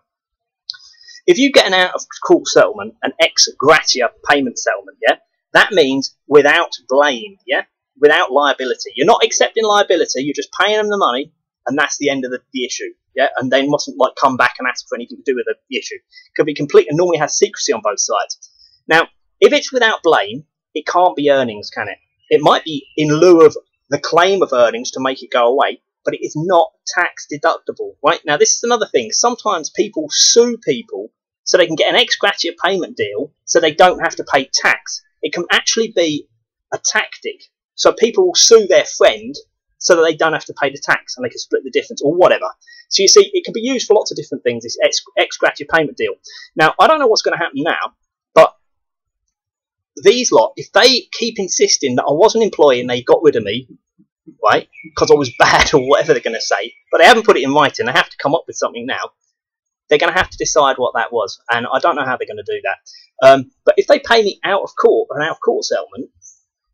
If you get an out-of-court settlement, an ex gratia payment settlement, yeah, that means without blame, yeah, without liability. You're not accepting liability, you're just paying them the money, and that's the end of the issue, yeah, and they mustn't, like, come back and ask for anything to do with the issue. It could be complete, and normally has secrecy on both sides. Now, if it's without blame, it can't be earnings, can it? It might be in lieu of the claim of earnings to make it go away, but it is not tax deductible, right? Now, this is another thing. Sometimes people sue people so they can get an ex gratia payment deal so they don't have to pay tax. It can actually be a tactic. So people will sue their friend so that they don't have to pay the tax and they can split the difference or whatever. So you see, it can be used for lots of different things, this ex gratia payment deal. Now, I don't know what's going to happen now, but these lot, if they keep insisting that I was an employee and they got rid of me, right, because I was bad or whatever they're going to say, but they haven't put it in writing, they have to come up with something now, they're going to have to decide what that was, and I don't know how they're going to do that. But if they pay me out of court, an out-of-court settlement,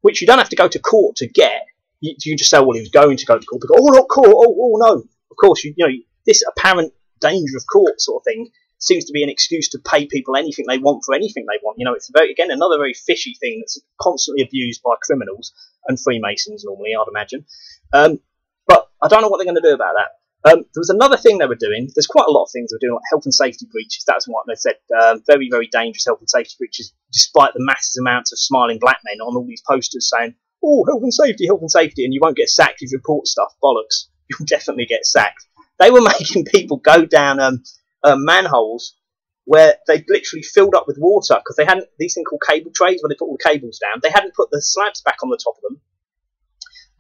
which you don't have to go to court to get, you just say, well, he was going to go to court, because, oh, not court, oh, no. Of course, you know, this apparent danger of court sort of thing seems to be an excuse to pay people anything they want for anything they want. You know, it's again another very fishy thing that's constantly abused by criminals and Freemasons normally, I'd imagine. But I don't know what they're going to do about that. There was another thing they were doing. There's quite a lot of things they were doing, like health and safety breaches. That's what they said. Very, very dangerous health and safety breaches, despite the massive amounts of smiling black men on all these posters saying, oh, health and safety, and you won't get sacked if you report stuff. Bollocks. You'll definitely get sacked. They were making people go down manholes where they literally filled up with water because they hadn't, these things called cable trays where they put all the cables down, they hadn't put the slabs back on the top of them,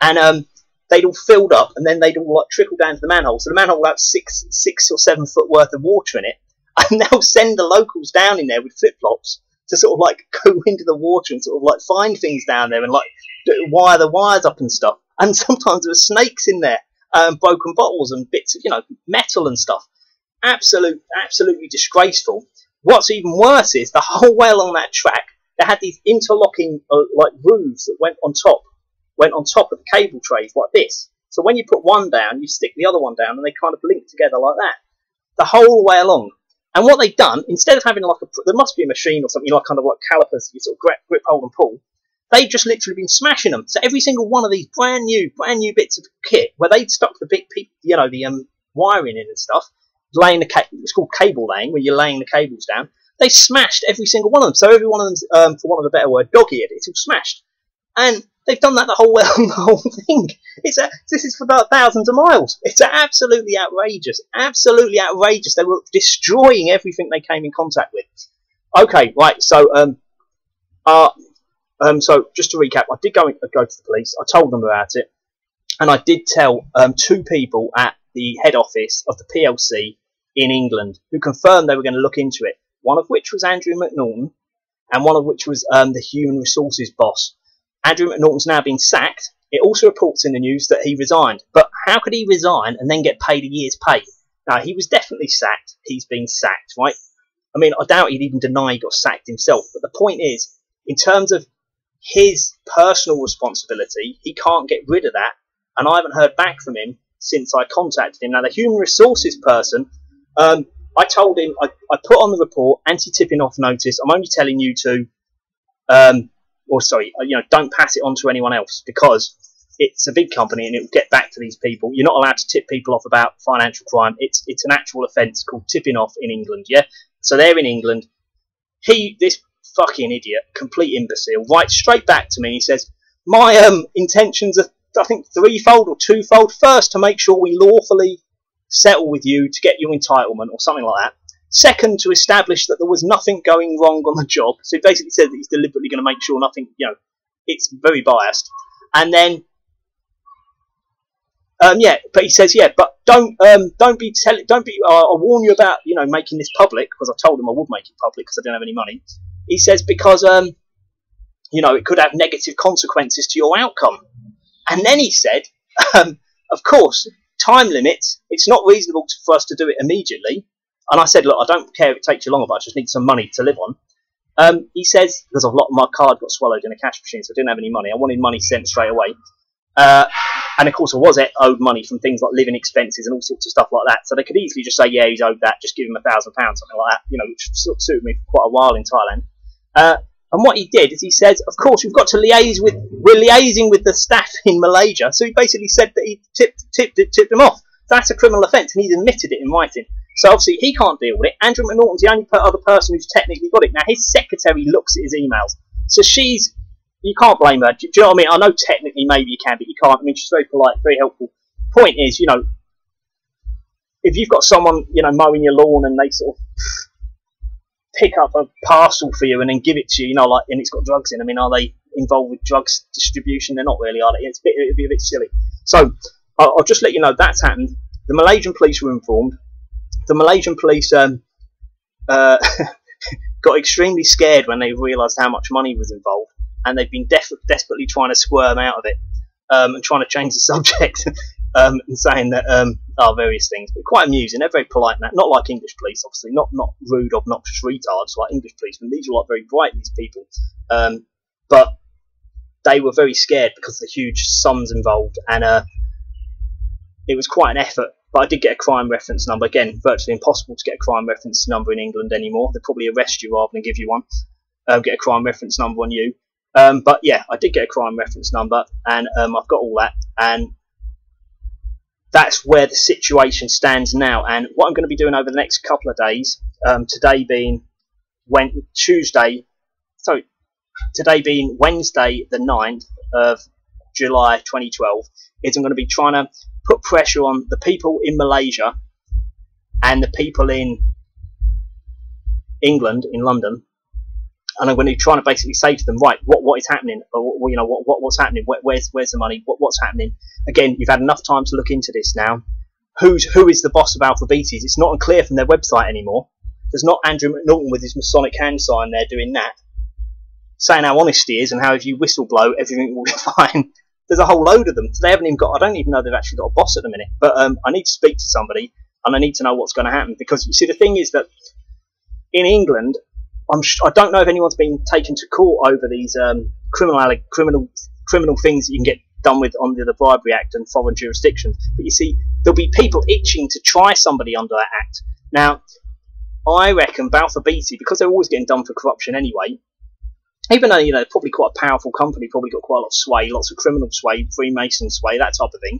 and they'd all filled up, and then they'd all like trickle down to the manhole. So the manhole will have 6 or 7 foot worth of water in it, and they'll send the locals down in there with flip flops to sort of like go into the water and sort of like find things down there and like wire the wires up and stuff. And sometimes there were snakes in there, broken bottles and bits of metal and stuff. Absolutely disgraceful. What's even worse is the whole way along that track they had these interlocking like roofs that went on top of the cable trays like this. So when you put one down, you stick the other one down, and they kind of link together like that the whole way along. And what they've done, instead of having like there must be a machine or something like kind of like calipers, you sort of grip, hold, and pull. They've just literally been smashing them. So every single one of these brand new bits of kit where they'd stuck the big, the wiring in and stuff, laying it's called cable laying, where you're laying the cables down. They smashed every single one of them. So every one of them's, for want of a better word, dog-eared. It's all smashed, and they've done that the whole way on the whole thing. This is for about thousands of miles. It's absolutely outrageous. Absolutely outrageous. They were destroying everything they came in contact with. Okay, right. So so just to recap, I did go to the police. I told them about it, and I did tell 2 people at the head office of the PLC in England who confirmed they were going to look into it. One of which was Andrew McNaughton, and one of which was the human resources boss. Andrew McNaughton's now been sacked. It also reports in the news that he resigned. But how could he resign and then get paid a year's pay? Now, he was definitely sacked. He's been sacked, right? I mean, I doubt he'd even deny he got sacked himself. But the point is, in terms of his personal responsibility, he can't get rid of that. And I haven't heard back from him since I contacted him. Now, the human resources person, I told him, I put on the report, anti-tipping off notice. I'm only telling you to, don't pass it on to anyone else, because it's a big company and it will get back to these people. You're not allowed to tip people off about financial crime. It's an actual offence called tipping off in England, yeah? So they're in England. This fucking idiot, complete imbecile, writes straight back to me. He says, my intentions are, I think, threefold or twofold. First, to make sure we lawfully settle with you to get your entitlement or something like that. Second, to establish that there was nothing going wrong on the job. So he basically says that he's deliberately going to make sure nothing, it's very biased. And then, but he says, but don't be, I'll warn you about, making this public, because I told him I would make it public because I didn't have any money. He says, because, it could have negative consequences to your outcome. And then he said, of course, time limits, it's not reasonable for us to do it immediately. And I said, look, I don't care if it takes you longer, but I just need some money to live on. He says, because my card got swallowed in a cash machine, so I didn't have any money. I wanted money sent straight away. And of course, I was owed money from things like living expenses and all sorts of stuff like that. So they could easily just say, yeah, he's owed that, just give him £1,000, something like that, which sort of suited me for quite a while in Thailand. And what he did is he said, of course, we're liaising with the staff in Malaysia. So he basically said that he tipped him off. That's a criminal offence, and he's admitted it in writing. So obviously he can't deal with it. Andrew McNaughton's the only other person who's technically got it. Now, his secretary looks at his emails. So you can't blame her. Do you know what I mean? I know technically maybe you can, but you can't. I mean, she's very polite, very helpful. Point is, if you've got someone, mowing your lawn and they sort of pick up a parcel for you and then give it to you, and it's got drugs in. I mean, are they involved with drugs distribution? They're not really, are they? It'd be a bit silly. So I'll just let you know that's happened. The Malaysian police were informed. The Malaysian police got extremely scared when they realised how much money was involved, and they've been desperately trying to squirm out of it and trying to change the subject and saying that various things. But quite amusing. They're very polite, not like English police, obviously, not rude, obnoxious retards like English policemen. These are very bright, these people. But they were very scared because of the huge sums involved, and it was quite an effort. But I did get a crime reference number. Again, virtually impossible to get a crime reference number in England anymore. They'll probably arrest you rather than give you one. Get a crime reference number on you. But yeah, I did get a crime reference number, and I've got all that. And that's where the situation stands now. And what I'm going to be doing over the next couple of days, today being Wednesday the 9th of July 2012, is I'm going to be trying to put pressure on the people in Malaysia and the people in England, in London, And I'm going to try to basically say to them, right, what is happening? Or, you know, what's happening? Where's the money? What's happening? Again, you've had enough time to look into this now. Who is the boss of Balfour Beatty? It's not unclear from their website anymore. There's not Andrew McNaughton with his Masonic hand sign there doing that, saying how honest he is and how if you whistleblow, everything will be fine. There's a whole load of them. So they haven't even got, I don't even know they've actually got a boss at the minute. But I need to speak to somebody and I need to know what's going to happen. Because you see, the thing is that in England, I don't know if anyone's been taken to court over these criminal things that you can get done with under the Bribery Act and foreign jurisdictions. But you see, there'll be people itching to try somebody under that act. Now, I reckon Balfour Beatty, because they're always getting done for corruption anyway, even though, you know, they're probably quite a powerful company, probably got quite a lot of sway, lots of criminal sway, Freemason sway, that type of thing.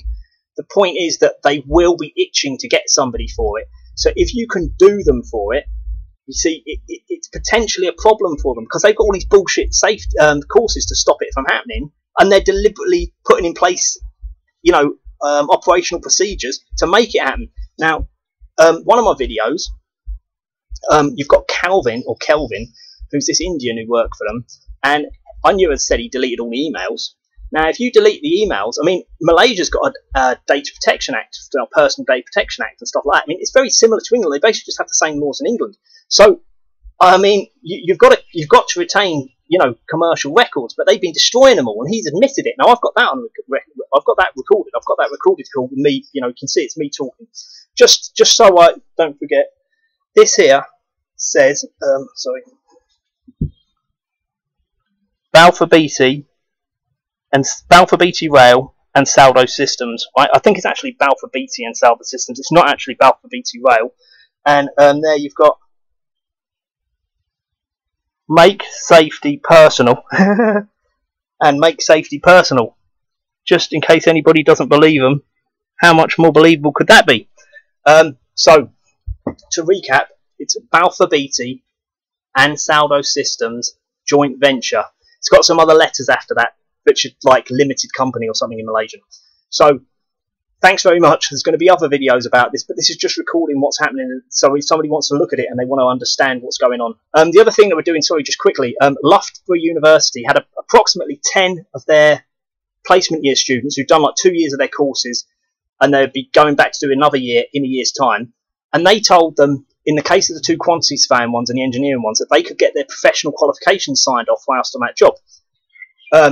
The point is that they will be itching to get somebody for it. So if you can do them for it, you see, it's potentially a problem for them because they've got all these bullshit safe courses to stop it from happening, and they're deliberately putting in place, you know, operational procedures to make it happen. Now, one of my videos, you've got Kelvin, who's this Indian who worked for them, and I knew, as I said, he deleted all the emails. Now, if you delete the emails, I mean, Malaysia's got a Data Protection Act, Personal Data Protection Act and stuff like that. I mean, it's very similar to England. They basically just have the same laws in England. So, I mean, you've got to retain, you know, commercial records, but they've been destroying them all, and he's admitted it. Now, I've got that recorded. I've got that recorded call with me. You know, you can see it's me talking. Just so I don't forget, this here says, sorry, Balfour Beatty and Balfour Beatty Rail and Ansaldo Systems. I think it's actually Balfour Beatty and Ansaldo Systems. It's not actually Balfour Beatty Rail. And there you've got make safety personal and make safety personal. Just in case anybody doesn't believe them, how much more believable could that be? So to recap, it's Balfour Beatty and Ansaldo Systems joint venture. It's got some other letters after that, which is like limited company or something in Malaysian. So thanks very much. There's going to be other videos about this, but this is just recording what's happening. So if somebody wants to look at it and they want to understand what's going on. The other thing that we're doing, sorry, just quickly, Loughborough University had approximately 10 of their placement year students who've done like 2 years of their courses, and they'll be going back to do another year in a year's time. And they told them, in the case of the two quantity surveying ones and the engineering ones, that they could get their professional qualifications signed off whilst on that job.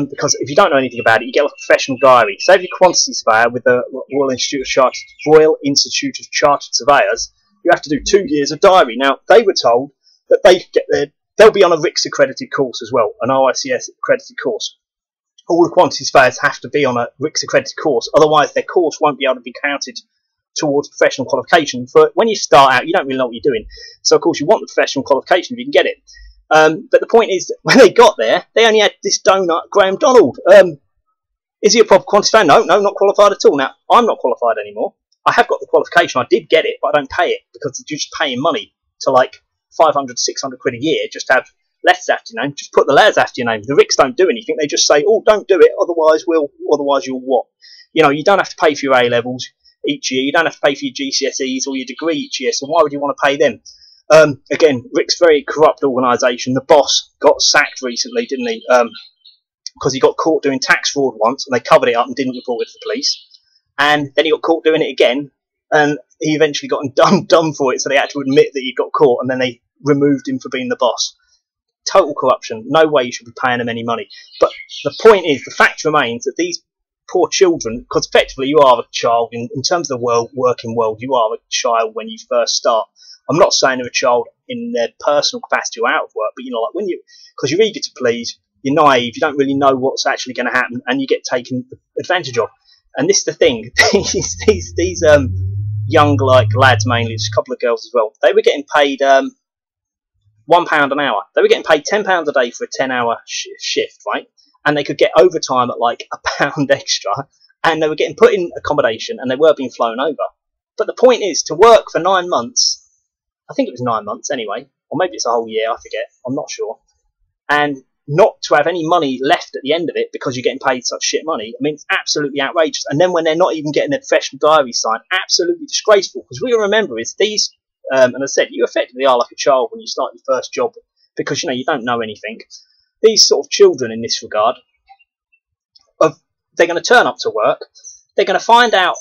Because if you don't know anything about it, you get like a professional diary. Say if you're a quantity surveyor with the Royal Institute of Chartered Surveyors, you have to do 2 years of diary. Now, they were told that they could get they'll be on a RICS accredited course as well, an RICS accredited course. All the quantity surveyors have to be on a RICS accredited course, otherwise their course won't be able to be counted towards professional qualification. For when you start out, you don't really know what you're doing. So, of course, you want the professional qualification if you can get it. But the point is, when they got there, they only had this donut, Graham Donald. Is he a proper quantifier? No, not qualified at all. Now, I'm not qualified anymore. I have got the qualification. I did get it, but I don't pay it because you're just paying money to like 500, 600 quid a year just to have letters after your name. Just put the letters after your name. The RICS don't do anything. They just say, oh, don't do it, otherwise you'll what? You know, you don't have to pay for your A-levels each year. You don't have to pay for your GCSEs or your degree each year. So why would you want to pay them? Again, RICS, very corrupt organisation. The boss got sacked recently, didn't he? Because he got caught doing tax fraud once, and they covered it up and didn't report it to the police. And then he got caught doing it again, and he eventually got done for it. So they had to admit that he got caught, and then they removed him for being the boss. Total corruption. No way you should be paying them any money. But the point is, the fact remains that these poor children, because effectively you are a child in terms of the working world, you are a child when you first start. I'm not saying they're a child in their personal capacity or out of work, but you know, like because you're eager to please, you're naive, you don't really know what's actually going to happen, and you get taken advantage of. And this is the thing: these young lads, mainly, just a couple of girls as well. They were getting paid £1 an hour. They were getting paid £10 a day for a 10-hour shift, right? And they could get overtime at like £1 extra, and they were getting put in accommodation, and they were being flown over. But the point is, to work for 9 months. I think it was 9 months anyway, or maybe it's a whole year, I forget, I'm not sure, and not to have any money left at the end of it because you're getting paid such shit money, I mean, it's absolutely outrageous. And then when they're not even getting their professional diary signed, absolutely disgraceful, because what you remember is these, and as I said, you effectively are like a child when you start your first job because, you know, you don't know anything. These sort of children in this regard, they're going to turn up to work, they're going to find out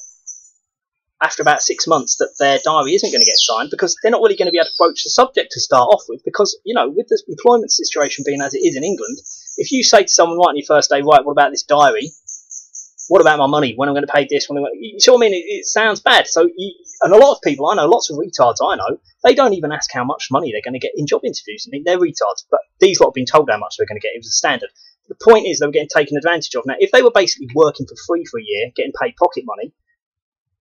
after about 6 months that their diary isn't going to get signed, because they're not really going to be able to broach the subject to start off with, because, you know, with the employment situation being as it is in England, if you say to someone right on your first day, right, what about this diary? What about my money? When I'm going to pay this? You see what I mean? It sounds bad. So, and a lot of people I know, lots of retards I know, they don't even ask how much money they're going to get in job interviews. I mean, they're retards, but these lot have been told how much they're going to get. It was a standard. The point is they were getting taken advantage of. Now, if they were basically working for free for a year, getting paid pocket money,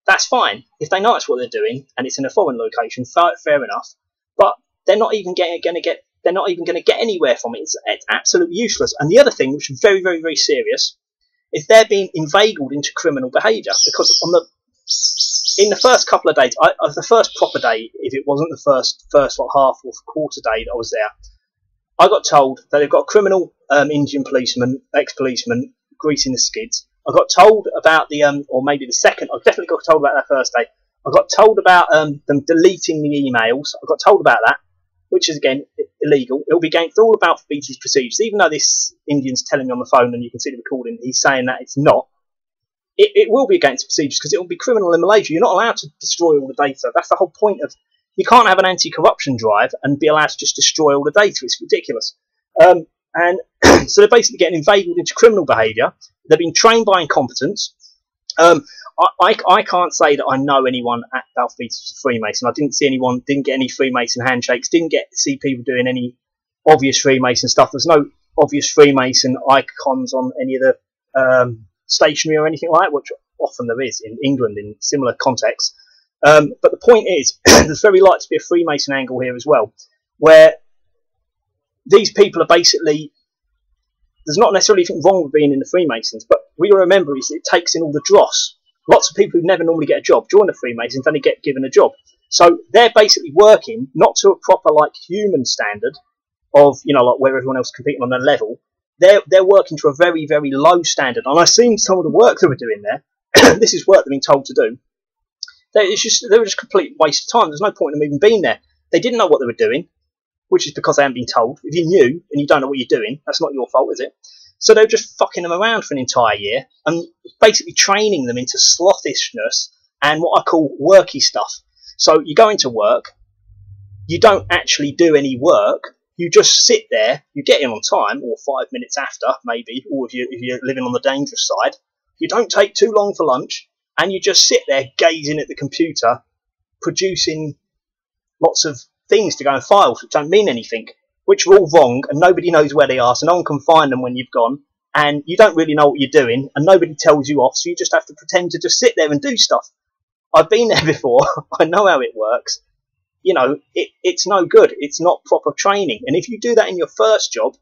that's fine. If they know that's what they're doing and it's in a foreign location, fair enough. But they're not even going to get anywhere from it. It's absolutely useless. And the other thing, which is very, very, very serious, is they're being inveigled into criminal behaviour, because in the first couple of days, the first proper day, if it wasn't the first half or quarter day that I was there, I got told that they've got a criminal Indian policeman, ex-policeman, greasing the skids. I got told about or maybe the second, I definitely got told about that first day. I got told about them deleting the emails. I got told about that, which is, again, illegal. It'll be against all of Balfour Beatty's procedures, even though this Indian's telling me on the phone and you can see the recording, he's saying that it's not. It will be against procedures, because it will be criminal in Malaysia. You're not allowed to destroy all the data. That's the whole point of, you can't have an anti-corruption drive and be allowed to just destroy all the data. It's ridiculous. And so they're basically getting inveigled into criminal behaviour. They're being trained by incompetence. I can't say that I know anyone at Balfour Beatty who's a Freemason. I didn't see anyone, didn't get any Freemason handshakes, didn't see people doing any obvious Freemason stuff. There's no obvious Freemason icons on any of the stationery or anything like that, which often there is in England in similar contexts. But the point is, there's very likely to be a Freemason angle here as well, where these people are basically, there's not necessarily anything wrong with being in the Freemasons, but we remember is it takes in all the dross. Lots of people who never normally get a job join the Freemasons, then they get given a job. So they're basically working not to a proper, like, human standard of, you know, like where everyone else is competing on a level. They're working to a very, very low standard. And I've seen some of the work they were doing there. This is work they've been told to do. They were just a complete waste of time. There's no point in them even being there. They didn't know what they were doing, which is because they hadn't been told. If you knew and you don't know what you're doing, that's not your fault, is it? So they were just fucking them around for an entire year and basically training them into slothishness and what I call worky stuff. So you go into work, you don't actually do any work, you just sit there, you get in on time, or 5 minutes after, maybe, or if you're living on the dangerous side, you don't take too long for lunch, and you just sit there gazing at the computer, producing lots of things to go in files which don't mean anything, which are all wrong, and nobody knows where they are, so no one can find them when you've gone, and you don't really know what you're doing, and nobody tells you off, so you just have to pretend to just sit there and do stuff. I've been there before. I know how it works. You know, it's no good. It's not proper training. And if you do that in your first job,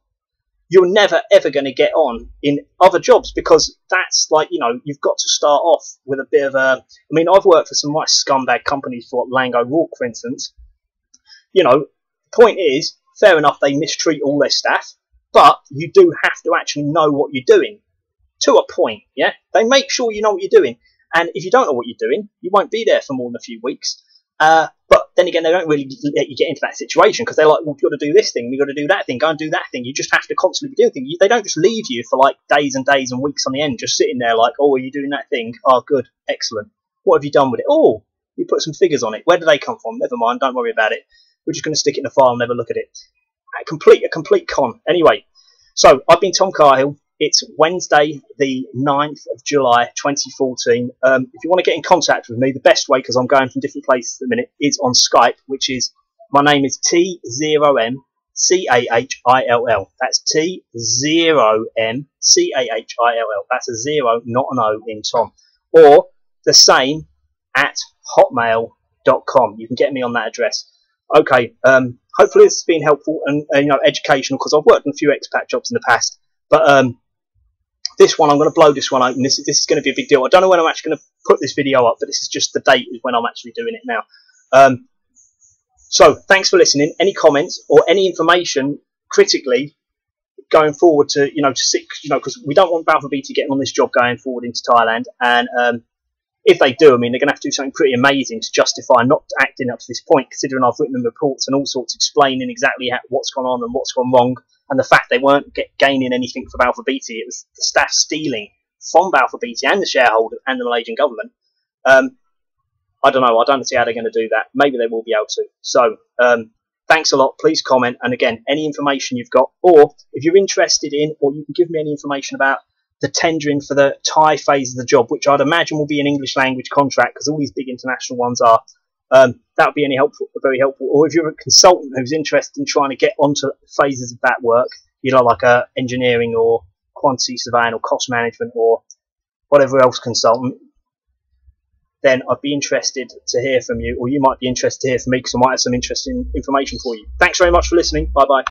you're never, ever going to get on in other jobs, because that's like, you know, you've got to start off with a bit of a... I mean, I've worked for some nice scumbag companies, for Lango Rourke, for instance. You know, the point is, fair enough, they mistreat all their staff, but you do have to actually know what you're doing. To a point, yeah? They make sure you know what you're doing. And if you don't know what you're doing, you won't be there for more than a few weeks. But then again, they don't really let you get into that situation, because they're like, well, you've got to do this thing, you've got to do that thing, go and do that thing. You just have to constantly be doing things. They don't just leave you for like days and days and weeks on the end, just sitting there like, oh, are you doing that thing? Oh, good, excellent. What have you done with it? Oh, you put some figures on it. Where do they come from? Never mind, don't worry about it. We're just going to stick it in a file and never look at it. A complete con. Anyway, so I've been Tom Cahill. It's Wednesday, the 9th of July, 2014. If you want to get in contact with me, the best way, because I'm going from different places at the minute, is on Skype, which is, my name is T0MCAHILL. That's T0MCAHILL. That's a 0, not an O in Tom. Or the same at hotmail.com. You can get me on that address. Okay, hopefully this has been helpful and you know, educational, because I've worked in a few expat jobs in the past. But this one, I'm going to blow this one open. This is going to be a big deal. I don't know when I'm actually going to put this video up, but this is just the date is when I'm actually doing it now. So thanks for listening. Any comments or any information critically going forward to, you know, because we don't want Balfour Beatty getting on this job going forward into Thailand. And if they do, I mean, they're going to have to do something pretty amazing to justify not acting up to this point, considering I've written them reports and all sorts explaining exactly what's gone on and what's gone wrong, and the fact they weren't gaining anything for Balfour Beatty. It was the staff stealing from Balfour Beatty and the shareholder and the Malaysian government. I don't know. I don't see how they're going to do that. Maybe they will be able to. So thanks a lot. Please comment. And again, any information you've got, or if you're interested in, or you can give me any information about the tendering for the Thai phase of the job, which I'd imagine will be an English language contract, because all these big international ones are. That would be very helpful. Or if you're a consultant who's interested in trying to get onto phases of that work, you know, like engineering or quantity surveying or cost management or whatever else consultant, then I'd be interested to hear from you, or you might be interested to hear from me, because I might have some interesting information for you. Thanks very much for listening. Bye bye.